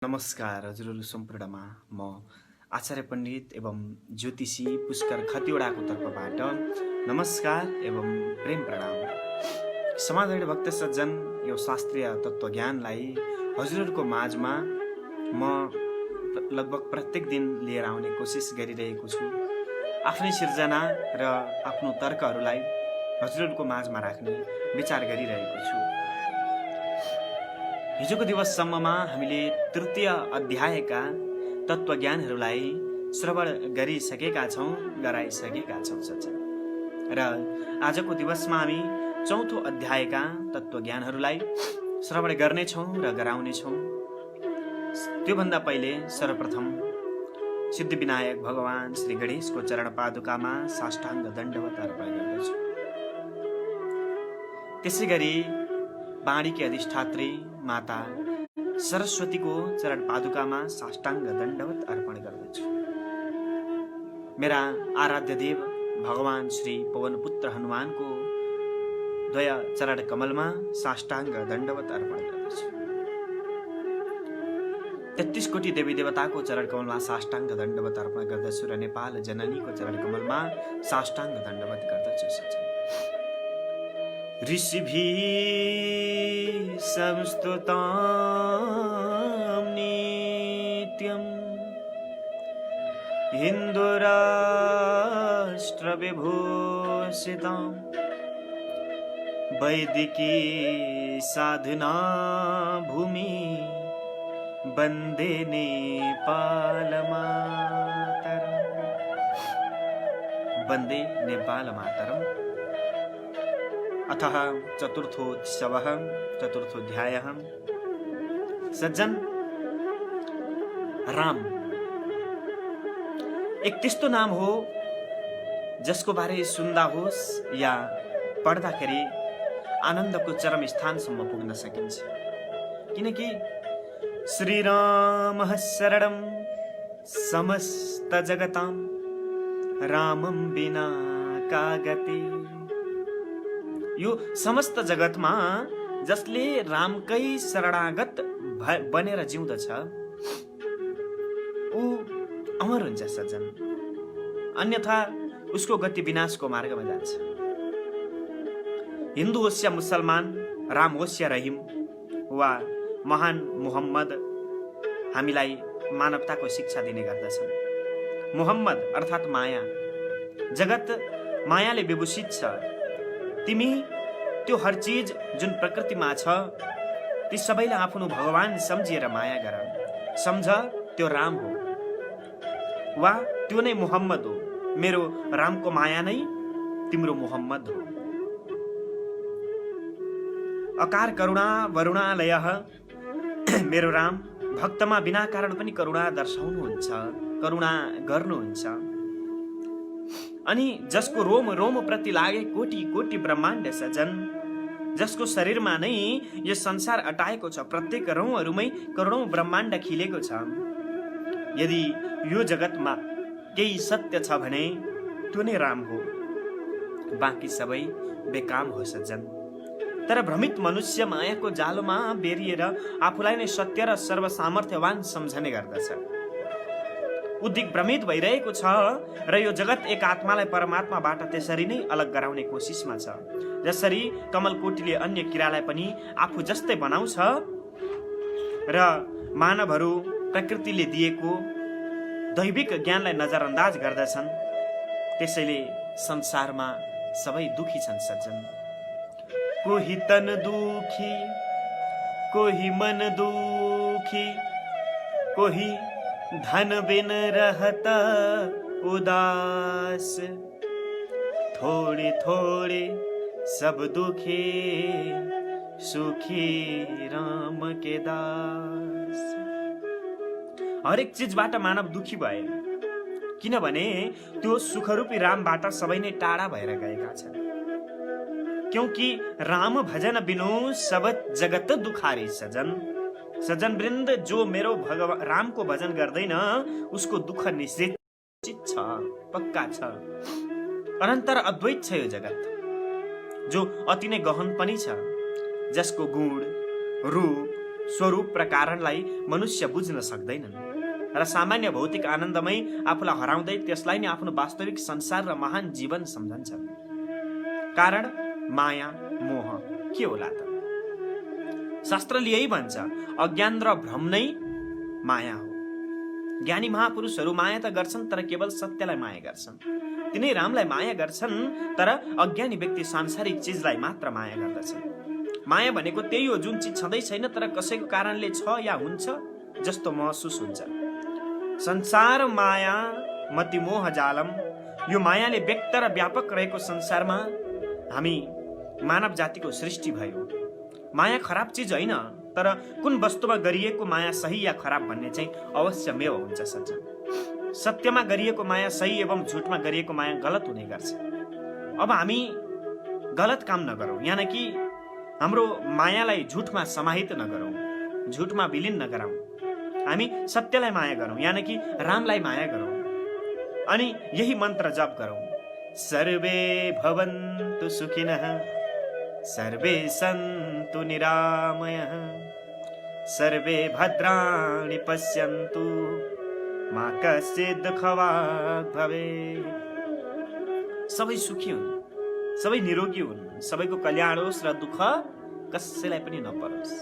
नमस्कार हजुरहरू सम्पूर्णमा म आचार्य पण्डित एवं ज्योतिषी पुष्कर खतिवडाको तर्फबाट नमस्कार एवं प्रेम प्रणाम। समाजवादी भक्त सज्जन यो शास्त्रीय तत्त्वज्ञानलाई हजुरहरूको माझमा म लगभग प्रत्येक दिन लिएर आउने कोसिस गरिरहेको छु। आफ्नै सिर्जना र आफ्नो तर्कहरूलाई हजुरहरूको माझमा राख्ने विचार गरिरहेको छु। हिजोको दिवससम्ममा हामीले तृतीय अध्यायका तत्त्वज्ञानहरूलाई श्रवण गरिसकेका छौँ, गराइसकेका छौँ सज्जन। र आजको दिवसमा हामी चौथो अध्यायका तत्त्वज्ञानहरूलाई श्रवण गर्नेछौँ र गराउनेछौँ। त्योभन्दा पहिले सर्वप्रथम सिद्धिविनायक भगवान श्री गणेशको चरण पादुकामा साष्टाङ्ग दण्डवत अर्पण गर्दछु। त्यसै गरी वाणीकी अधिष्ठात्री माता सरस्वतीको चरण पादुकामा साष्टाङ्ग दण्डवत अर्पण गर्दछु। मेरा आराध्य देव भगवान श्री पवनपुत्र हनुमानको द्वय चरण कमलमा साष्टाङ्ग दण्डवत अर्पण गर्दछु। 33 कोटी देवी देवताको चरण कमलमा साष्टाङ्ग दण्डवत अर्पण गर्दछु र नेपाल जननीको चरण कमलमा साष्टाङ्ग दण्डवत गर्दछु। ऋषिभिः संस्तुतां नित्यं हिन्दुराष्ट्रविभूषितां वैदिकी साधना भूमि वन्दे नेपालमातरम्। वन्दे नेपालमातरम्। अतः चतुर्थोऽध्यायः। सज्जन, राम एक त्यस्तो नाम हो जसको बारे सुन्दा होस् या पढ्दाखेरि आनन्दको चरम स्थानसम्म पुग्न सकिन्छ। किनकि श्रीरामः शरणं समस्त जगतां रामं विना का गति। यो समस्त जगतमा जसले रामकै शरणागत बनेर जिउँदछ ऊ अमर हुन्छ सज्जन, अन्यथा उसको गति विनाशको मार्गमा जान्छ। हिन्दू होस् या मुसलमान, राम होस् या रहिम वा महान मुहम्मद हामीलाई मानवताको शिक्षा दिने गर्दछन्। मुहम्मद अर्थात् माया। जगत मायाले विभूषित छ। तिमी त्यो हर चीज जुन प्रकृतिमा छ ती सबैलाई आफ्नो भगवान सम्झिएर माया गर। सम्झ त्यो राम हो वा त्यो नै मुहम्मद हो। मेरो रामको माया नै तिम्रो मुहम्मद हो। अकार करुणा वरुणालयः मेरो राम भक्तमा बिना कारण पनि करुणा दर्शाउनुहुन्छ, करुणा गर्नुहुन्छ। अनि जसको रोम रोम प्रति लागे कोटी कोटी ब्रह्माण्ड सजन, जसको शरीरमा नै यो संसार अटाएको छ, प्रत्येक रौँहरूमै करोडौं ब्रह्माण्ड खिलेको छ। यदि यो जगतमा केही सत्य छ भने त्यो नै राम हो, बाँकी सबै बेकाम हो सज्जन। तर भ्रमित मनुष्य मायाको जालोमा बेरिएर आफूलाई नै सत्य र सर्वसामर्थ्यवान सम्झने गर्दछ। ऊ दिग्भ्रमित भइरहेको छ र यो जगत एक आत्मालाई परमात्माबाट त्यसरी नै अलग गराउने कोसिसमा छ। जसरी कमलकोटीले अन्य किरालाई पनि आफू जस्तै बनाउँछ र मानवहरू प्रकृतिले दिएको दैविक ज्ञानलाई नजरअन्दाज गर्दछन्, त्यसैले संसारमा सबै दुखी छन् सज्जन। कोही तन दुखी, कोही मन दुखी, कोही धन बिन रहता उदास। थोड़े थोड़े सब दुखी, सुखी राम के दास। हरेक चिजबाट मानव दुखी भए, किनभने त्यो सुखरूपी रामबाट सबै नै टाढा भएर गएका छन्। क्योंकि राम भजन बिनु सब जगत दुखारी सजन। सज्जन वृन्द, जो मेरो रामको भजन गर्दैन उसको दुःख निश्चित छ, पक्का छ। अनन्तर अद्वैत छ यो जगत, जो अति नै गहन पनि छ, जसको गुण, रूप, स्वरूप र कारणलाई मनुष्य बुझ्न सक्दैनन् र सामान्य भौतिक आनन्दमै आफूलाई हराउँदै त्यसलाई नै आफ्नो वास्तविक संसार र महान जीवन सम्झन्छन्। कारण माया मोह के होला त? शास्त्रले यही भन्छ, अज्ञान र भ्रम नै माया हो। ज्ञानी महापुरुषहरू माया त गर्छन् तर केवल सत्यलाई माया गर्छन्। तिनै रामलाई माया गर्छन् तर अज्ञानी व्यक्ति सांसारिक चिजलाई मात्र माया गर्दछन्। माया भनेको त्यही हो जुन चिज छँदै छैन तर कसैको कारणले छ या हुन्छ जस्तो महसुस हुन्छ। संसार माया मति मोह जालम। यो मायाले व्यक्त र व्यापक रहेको संसारमा हामी मानव जातिको सृष्टि भयो। माया खराब चिज होइन, तर कुन वस्तुमा गरिएको माया सही या खराब भन्ने चाहिँ अवश्यमेव हुन्छ सज्जन। सत्यमा गरिएको माया सही एवं झुटमा गरिएको माया गलत हुने गर्छ। अब हामी गलत काम नगरौँ, यानि कि हाम्रो मायालाई झुटमा समाहित नगरौँ, झुटमा विलीन नगरौँ। हामी सत्यलाई माया गरौँ, यानि कि रामलाई माया गरौँ अनि यही मन्त्र जप गरौँ, सर्वे भवन्तु सुखिनः सर्वे सन्तु निरामयः सर्वे भद्राणि पश्यन्तु मा कश्चित् दुःखभाग् भवेत्। सबै सुखी हुन्, सबै निरोगी हुन्, सबैको कल्याण होस् र दुःख कसैलाई पनि नपरोस्।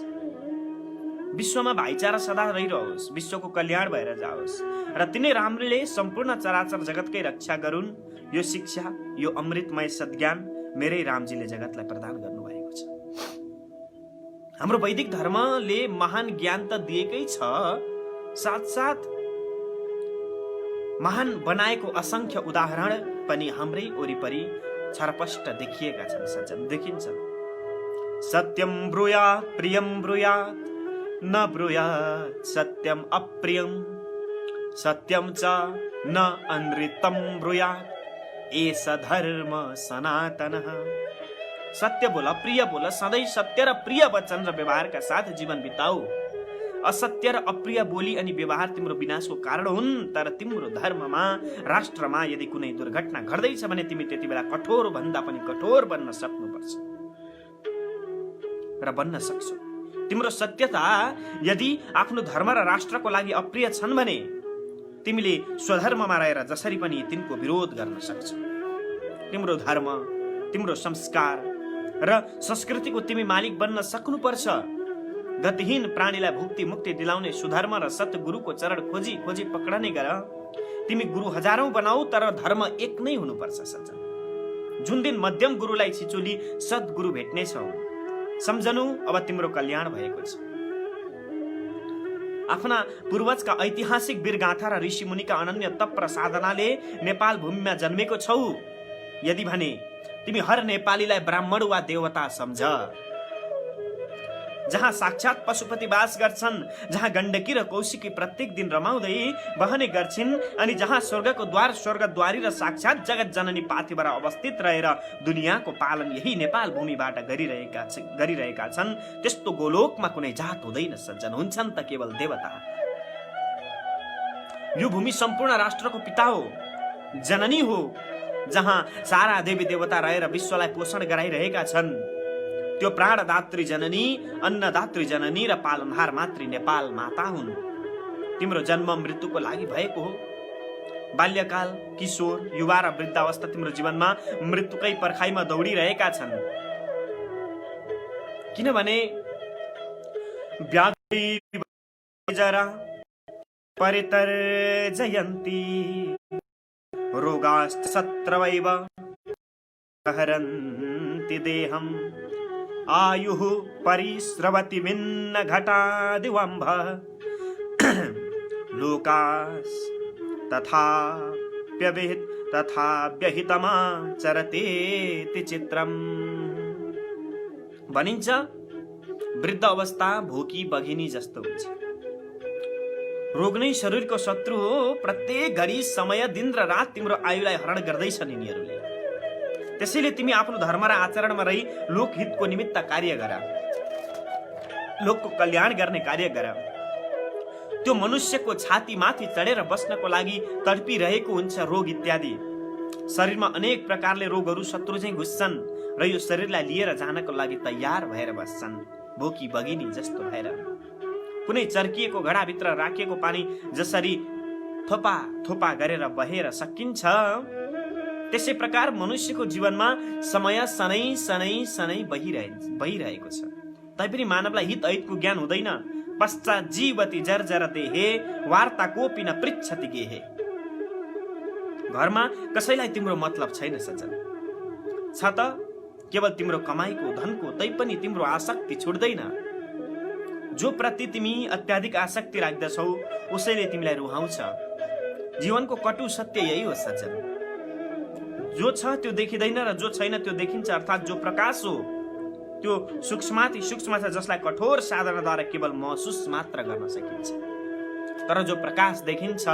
विश्वमा भाइचारा सदा रहिरहोस्, विश्वको कल्याण भएर जाओस् र तिनै रामले सम्पूर्ण चराचर जगतकै रक्षा गरून्। यो शिक्षा, यो अमृतमय सद्ज्ञान मेरै रामजीले जगतलाई प्रदान गर्नुभएको छ। हाम्रो वैदिक धर्मले महान ज्ञान त दिएकै छ, साथसाथ महान बनाएको असंख्य उदाहरण पनि हाम्रै वरिपरि छरपष्ट देखिएका छन् सज्जन, देखिन्छन्। सत्यम ब्रूयात् प्रियम ब्रूयात् न ब्रूयात् सत्यम अप्रियम सत्यम च न अनृतम ब्रूयात् एष धर्म सनातनः। सत्य बोल, प्रिय बोल, सधैँ सत्य र प्रिय वचन र व्यवहारका साथ जीवन बिताऊ। असत्य र अप्रिय बोली अनि व्यवहार तिम्रो विनाशको कारण हुन्। तर तिम्रो धर्ममा, राष्ट्रमा यदि कुनै दुर्घटना घट्दैछ भने तिमी त्यति बेला कठोर भन्दा पनि कठोर बन्न सक्नुपर्छ र बन्न सक्छौ। तिम्रो सत्यता यदि आफ्नो धर्म र राष्ट्रको लागि अप्रिय छन् भने तिमीले स्वधर्ममा रहेर जसरी पनि तिनको विरोध गर्न सक्छौ। तिम्रो धर्म, तिम्रो संस्कार र संस्कृतिको तिमी मालिक बन्न सक्नुपर्छ। गतिहीन प्राणीलाई भुक्ति मुक्ति दिलाउने सुधर्म र सतगुरुको चरण खोजी खोजी पक्रने गर। तिमी गुरु हजारौं बनाऊ तर धर्म एक नै हुनुपर्छ सज्जन। जुन दिन मध्यम गुरुलाई छिचोली सद्गुरु भेट्नेछौ सम्झनु अब तिम्रो कल्याण भएको छ। आफ्ना पूर्वजका ऐतिहासिक वीरगाथा र ऋषिमुनिका अनन्य तप र साधनाले नेपाल भूमिमा जन्मेको छौ। यदि भने तिमी हर नेपालीलाई ब्राह्मण वा देवता सम्झ। जहाँ साक्षात पशुपति वास गर्छन्, जहाँ गण्डकी र कौशिकी प्रत्येक दिन रमाउँदै बहने गर्छिन् अनि जहाँ स्वर्गको द्वार स्वर्गद्वारी र साक्षात जगत जननी पार्थिवर अवस्थित रहेर दुनियाँको पालन यही नेपाल भूमिबाट गरिरहेका छन्, त्यस्तो गोलोकमा कुनै जात हुँदैन सज्जन, हुन्छन् त केवल देवता। यो भूमि सम्पूर्ण राष्ट्रको पिता हो, जननी हो, जहाँ सारा देवी देवता रहेर विश्वलाई पोषण गराइरहेका छन्। त्यो प्राणदात्री जननी, अन्नदात्री जननी र पालनहार मातृ नेपाल माता हुन्। तिम्रो जन्म मृत्युको लागि भएको हो। बाल्यकाल, किशोर, युवा र वृद्धावस्था तिम्रो जीवनमा मृत्युकै पर्खाइमा दौडिरहेका छन्। किनभने जरा परितर्जयन्ति रोगाश्च सत्रवैव हरन्ति देहम् आयुः परिस्रवति भिन्न घटादिवम्भ लोकास् तथा व्यहितमा चरतेति चित्रम्। भनिन्छ वृद्ध अवस्था भोकी बघिनी जस्तो हुन्छ। रोग नै शरीरको शत्रु हो। प्रत्येक घडी, समय, दिन र रात तिम्रो आयुलाई हरण गर्दैछन् यिनीहरूले। त्यसैले तिमी आफ्नो धर्म र आचरणमा रही लोकहितको निमित्त कार्य गर, लोकको कल्याण गर्ने कार्य गर। त्यो मनुष्यको छाती माथि चढेर बस्नको लागि तडपिरहेको हुन्छ रोग इत्यादि। शरीरमा अनेक प्रकारले रोगहरू शत्रु चाहिँ घुस्छन् र यो शरीरलाई लिएर जानको लागि तयार भएर बस्छन्, भोकी बगिनी जस्तो भएर। कुनै चर्किएको घडाभित्र राखिएको पानी जसरी थोपा थोपा गरेर बहेर सकिन्छ, त्यसै प्रकार मनुष्यको जीवनमा समय सनै सनै सनै बहिरहेको छ। तैपनि मानवलाई हित अहितको ज्ञान हुँदैन। पश्चात जीवती जर्जर देहे वार्ता कोपी न पृच्छति गेहे। घरमा कसैलाई तिम्रो मतलब छैन सजन, छ त केवल तिम्रो कमाईको धनको, तैपनि तिम्रो आसक्ति छुट्दैन। जो प्रति तिमी अत्याधिक आसक्ति राख्दछौ उसैले तिमीलाई रुहाउँछ। जीवनको कटु सत्य यही हो सज्जन। जो छ त्यो देखिँदैन र जो छैन त्यो देखिन्छ। अर्थात् जो प्रकाश हो त्यो सूक्ष्माति सूक्ष्म छ, जसलाई कठोर साधनाद्वारा केवल महसुस मात्र गर्न सकिन्छ। तर जो प्रकाश देखिन्छ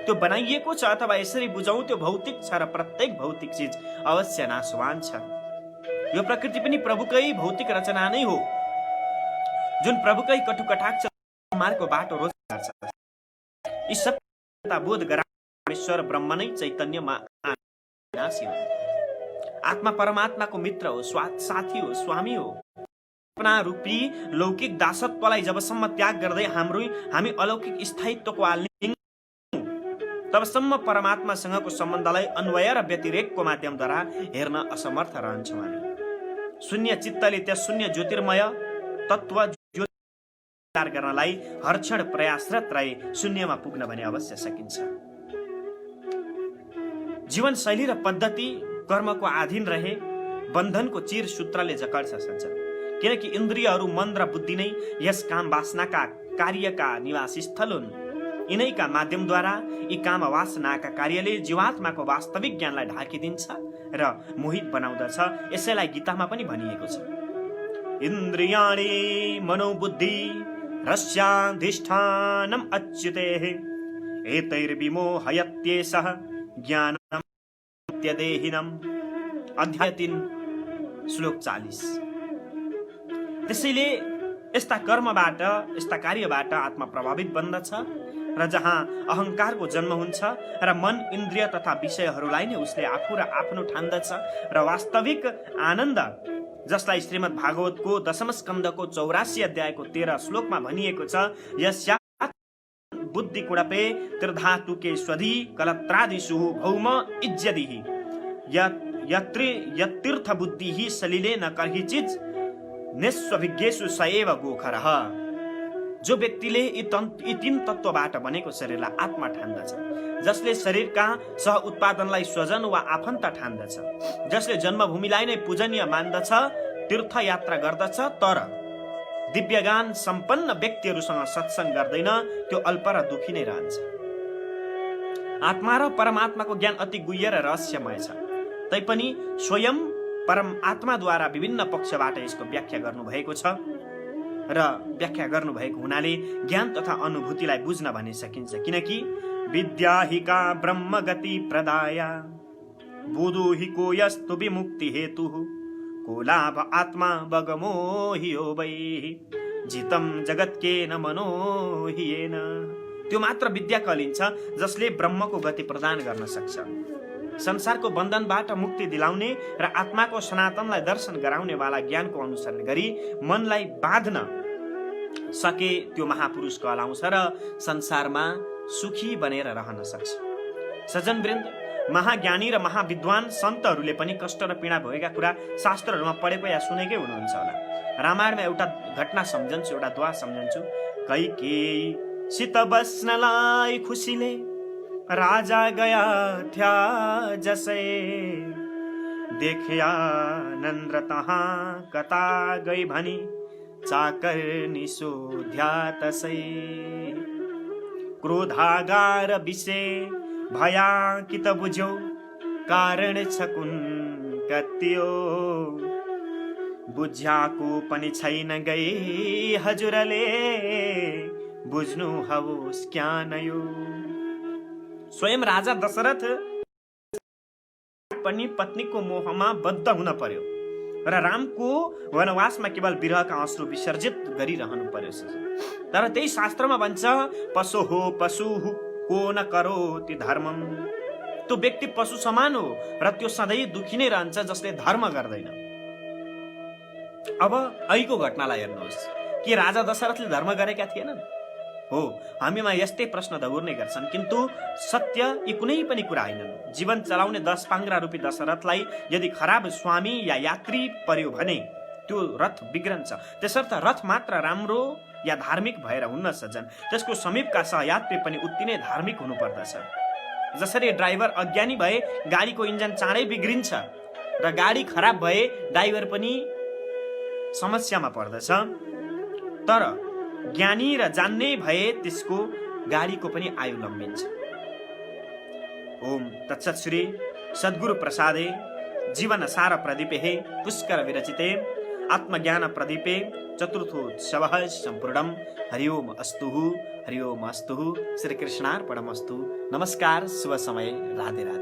त्यो बनाइएको छ, अथवा यसरी बुझौँ त्यो भौतिक छ र प्रत्येक भौतिक चिज अवश्य नाशवान छ। यो प्रकृति पनि प्रभुकै भौतिक रचना नै हो, जुन प्रभुकै कटु कटाक्ष मार्गको बाटो रोज्दछ। यी सबै बोध गरा ईश्वर ब्रह्म नै चैतन्यमा अविनाशी हो। आत्मा परमात्माको मित्र हो, साथी हो, स्वामी हो। अपना रूपी लौकिक दासत्वलाई जबसम्म त्याग गर्दै हामी अलौकिक स्थायित्वको आलिङ्गन तबसम्म परमात्मासँगको सम्बन्धलाई अन्वय र व्यतिरेकको माध्यमद्वारा हेर्न असमर्थ रहन्छौँ हामी। शून्य चित्तले त्यस शून्य ज्योतिर्मय तत्व ज्योति गर्नलाई हर क्षण प्रयासरत रहे शून्यमा पुग्न भने अवश्य सकिन्छ। जीवन शैली र पद्धति कर्मको अधीन रहे बन्धनको चिर सूत्रले जकड्छ सञ्चन। किनकि इन्द्रियहरू, मन र बुद्धि नै यस काम वासनाका कार्यका निवास स्थल हुन्। यिनैका माध्यमद्वारा यी काम वासनाका कार्यले जीवात्माको वास्तविक ज्ञानलाई ढाकिदिन्छ र मोहित बनाउँदछ। यसैलाई गीतामा पनि भनिएको छ, इन्द्रियाणि मनोबुद्धि रस्याधिष्ठानम् अच्युतेः एतैर्विमोहयत्येषः ज्ञानमत्यदेहिनम्। अध्याय 3 श्लोक 40। त्यसैले यस्ता कर्मबाट, यस्ता कार्यबाट आत्मा प्रभावित बन्दछ र जहाँ अहंकारको जन्म हुन्छ र मन, इन्द्रिय तथा विषयहरूलाई नै उसले आफू र आफ्नो ठान्दछ र वास्तविक आनन्द, जसलाई श्रीमद् भागवतको दशम स्कन्धको 84 अध्यायको 13 श्लोकमा भनिएको छ, यस्या बुद्धि कुडपे त्रिधातुके स्वधि कलत्रादिषु भौम इज्जदिहि यत्तीर्थ बुद्धिहि सलिले न कर्हिचिज निस्वभिज्ञेषु सएव गोखरः। जो व्यक्तिले यी 3 तत्त्वबाट बनेको शरीरलाई आत्मा ठान्दछ, जसले शरीरका सह उत्पादनलाई स्वजन वा आफन्त ठान्दछ, जसले जन्मभूमिलाई नै पूजनीय मान्दछ, तीर्थ यात्रा गर्दछ, तर दिव्यगान सम्पन्न व्यक्तिहरूसँग सत्संग गर्दैन, त्यो अल्प र दुखी नै रहन्छ। आत्मा र परमात्माको ज्ञान अति गुह्य र रहस्यमय छ। तैपनि स्वयं परमात्माद्वारा विभिन्न पक्षबाट यसको व्याख्या गर्नुभएको छ र व्याख्या गर्नुभएको हुनाले ज्ञान तथा अनुभूतिलाई बुझ्न भने सकिन्छ। किनकि विद्या हि का ब्रह्म गति प्रदाया बुधु हि को यस्तु विमुक्ति हेतु को लाभ आत्मा बगमो हि हो वै जितम जगत के न मनो हिएन। त्यो मात्र विद्या कहलिन्छ जसले ब्रह्मको गति प्रदान गर्न सक्छ, संसारको बन्धनबाट मुक्ति दिलाउने र आत्माको सनातनलाई दर्शन गराउने वाला ज्ञानको अनुसरण गरी मनलाई बाँध्न सके त्यो महापुरुष कहलाउँछ र संसारमा सुखी बनेर रहन सक्छ। सज्जनवृन्द, महाज्ञानी र महाविद्वान सन्तहरूले पनि कष्ट र पीडा भएका कुरा शास्त्रहरूमा पढेको या सुनेकै हुनुहुन्छ होला। रामायणमा एउटा घटना सम्झन्छु, एउटा दुआ सम्झन्छु। कैकेयी सित बस्नलाई खुसीले राजा गया थ्या जसै देखिया नन्द्र तहाँ कता गई भनी चाकर सोध्या तसै क्रोधागार विषय भया कि त बुझ्यौ कारण छ कुन कत्यो बुझ्याको पनि छैन गई हजुरले बुझ्नु हवोस् ज्ञान यो। स्वयं राजा दशरथ पनि पत्नीको मोहमा बद्ध हुन पर्यो र रामको वनवासमा केवल विरहका अश्रु विसर्जित गरिरहनु पर्यो। तर त्यही शास्त्रमा भन्छ, पशु हो पशु को न करोति धर्मम। त्यो व्यक्ति पशु समान हो र त्यो सधैँ दुखी नै रहन्छ जसले धर्म गर्दैन। अब अहिलेको घटनालाई हेर्नुहोस्। के राजा दशरथले धर्म गरेका थिएनन्? हो, हामीमा यस्तै प्रश्न दगुर्ने गर्छन्, किन्तु सत्य यी कुनै पनि कुरा होइनन्। जीवन चलाउने 10 पाङ्ग्रा रूपी दशरथलाई यदि खराब स्वामी या यात्री पर्यो भने त्यो रथ बिग्रन्छ। त्यसर्थ रथ मात्र राम्रो या धार्मिक भएर हुन्न सजन, त्यसको समीपका सहयात्री पनि उत्ति नै धार्मिक हुनुपर्दछ। जसरी ड्राइभर अज्ञानी भए गाडीको इन्जन चाँडै बिग्रिन्छ र गाडी खराब भए ड्राइभर पनि समस्यामा पर्दछ, तर ज्ञानी र जान्ने भए त्यसको गाडीको पनि आयु लम्बिन्छ। ओम तत्सत् श्री सद्गुरु प्रसादे जीवन सार प्रदीपे पुष्कर विरचिते आत्मज्ञान प्रदीपे चतुर्थोत्सवः सम्पूर्णम्। हरि ओम अस्तु, हरि ओम अस्तु। श्री कृष्णार्पणमस्तु। नमस्कार, शुभ समय, राधे राधे।